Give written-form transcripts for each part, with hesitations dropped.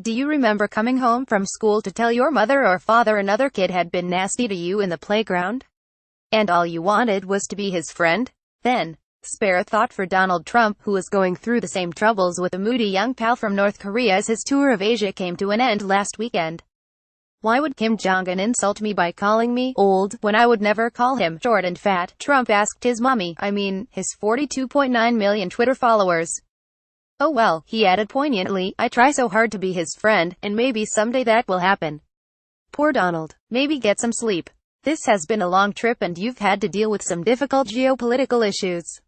Do you remember coming home from school to tell your mother or father another kid had been nasty to you in the playground? And all you wanted was to be his friend? Then, spare a thought for Donald Trump, who was going through the same troubles with a moody young pal from North Korea as his tour of Asia came to an end last weekend. Why would Kim Jong-un insult me by calling me old, when I would never call him short and fat? Trump asked his mommy, his 42.9 million Twitter followers. Oh well, he added poignantly, I try so hard to be his friend, and maybe someday that will happen. Poor Donald. Maybe get some sleep. This has been a long trip and you've had to deal with some difficult geopolitical issues.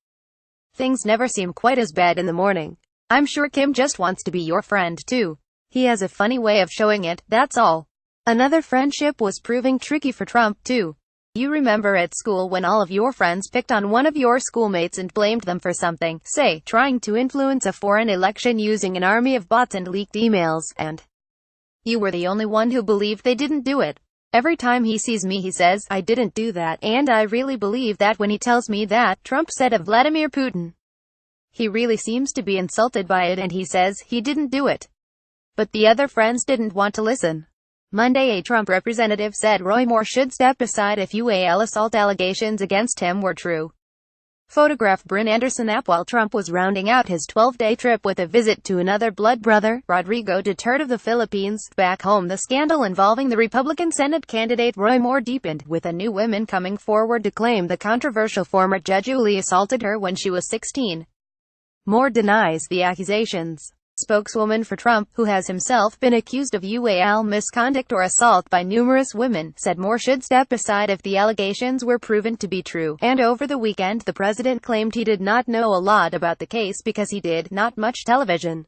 Things never seem quite as bad in the morning. I'm sure Kim just wants to be your friend too. He has a funny way of showing it, that's all. Another friendship was proving tricky for Trump too. You remember at school when all of your friends picked on one of your schoolmates and blamed them for something, say, trying to influence a foreign election using an army of bots and leaked emails, and you were the only one who believed they didn't do it. Every time he sees me he says, I didn't do that, and I really believe that when he tells me that, Trump said of Vladimir Putin. He really seems to be insulted by it and he says, he didn't do it. But the other friends didn't want to listen. Monday, a Trump representative said Roy Moore should step aside if UAL assault allegations against him were true. Photograph Bryn Anderson app. While Trump was rounding out his 12-day trip with a visit to another blood brother, Rodrigo Duterte of the Philippines, back home the scandal involving the Republican Senate candidate Roy Moore deepened, with a new woman coming forward to claim the controversial former judge Julie assaulted her when she was 16. Moore denies the accusations. Spokeswoman for Trump, who has himself been accused of UAL misconduct or assault by numerous women, said Moore should step aside if the allegations were proven to be true. And over the weekend the president claimed he did not know a lot about the case because he did not much television.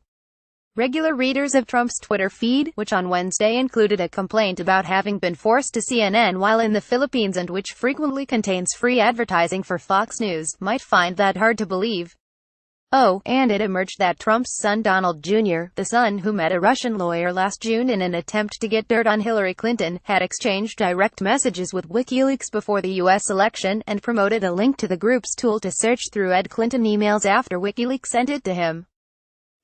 Regular readers of Trump's Twitter feed, which on Wednesday included a complaint about having been forced to CNN while in the Philippines and which frequently contains free advertising for Fox News, might find that hard to believe. Oh, and it emerged that Trump's son Donald Jr., the son who met a Russian lawyer last June in an attempt to get dirt on Hillary Clinton, had exchanged direct messages with WikiLeaks before the U.S. election, and promoted a link to the group's tool to search through Ed Clinton emails after WikiLeaks sent it to him.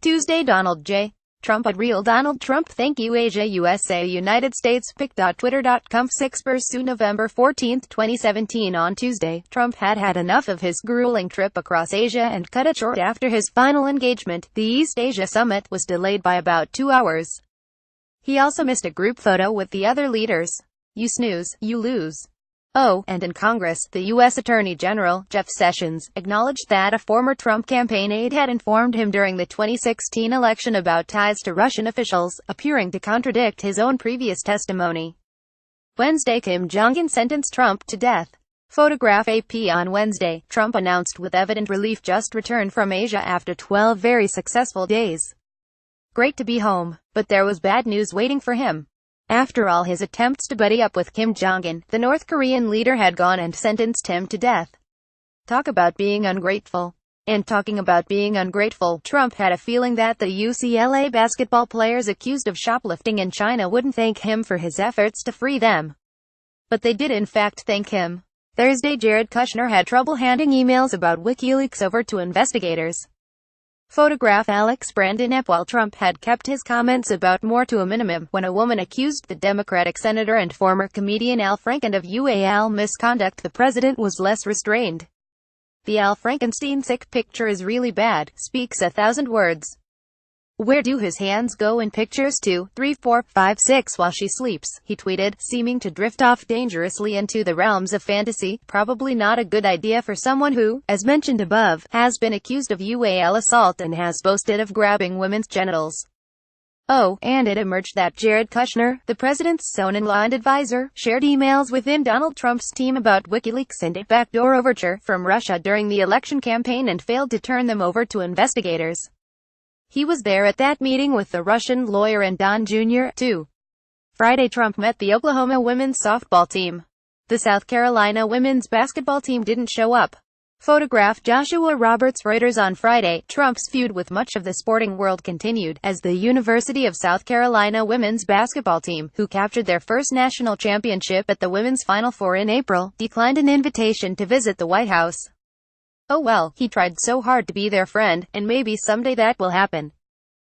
Tuesday, Donald J. Trump at Real Donald Trump. Thank you Asia USA United States pic.twitter.com 6 Pursue November 14, 2017. On Tuesday, Trump had enough of his grueling trip across Asia and cut it short after his final engagement. The East Asia Summit was delayed by about 2 hours. He also missed a group photo with the other leaders. You snooze, you lose. Oh, and in Congress, the U.S. Attorney General, Jeff Sessions, acknowledged that a former Trump campaign aide had informed him during the 2016 election about ties to Russian officials, appearing to contradict his own previous testimony. Wednesday, Kim Jong-un sentenced Trump to death. Photograph AP. On Wednesday, Trump announced with evident relief just returned from Asia after 12 very successful days. Great to be home, but there was bad news waiting for him. After all his attempts to buddy up with Kim Jong-un, the North Korean leader had gone and sentenced him to death. Talk about being ungrateful. And talking about being ungrateful, Trump had a feeling that the UCLA basketball players accused of shoplifting in China wouldn't thank him for his efforts to free them. But they did in fact thank him. Thursday, Jared Kushner had trouble handing emails about WikiLeaks over to investigators. Photograph Alex Brandon app. While Trump had kept his comments about Moore to a minimum, when a woman accused the Democratic senator and former comedian Al Franken of UAL misconduct, the president was less restrained. The Al Frankenstein sick picture is really bad, speaks 1,000 words. Where do his hands go in pictures 2, 3, 4, 5, 6 while she sleeps, he tweeted, seeming to drift off dangerously into the realms of fantasy. Probably not a good idea for someone who, as mentioned above, has been accused of UAL assault and has boasted of grabbing women's genitals. Oh, and it emerged that Jared Kushner, the president's son-in-law and advisor, shared emails within Donald Trump's team about WikiLeaks and a backdoor overture from Russia during the election campaign and failed to turn them over to investigators. He was there at that meeting with the Russian lawyer and Don Jr., too. Friday, Trump met the Oklahoma women's softball team. The South Carolina women's basketball team didn't show up. Photograph Joshua Roberts. Reuters. On Friday, Trump's feud with much of the sporting world continued, as the University of South Carolina women's basketball team, who captured their first national championship at the Women's Final Four in April, declined an invitation to visit the White House. Oh well, he tried so hard to be their friend, and maybe someday that will happen.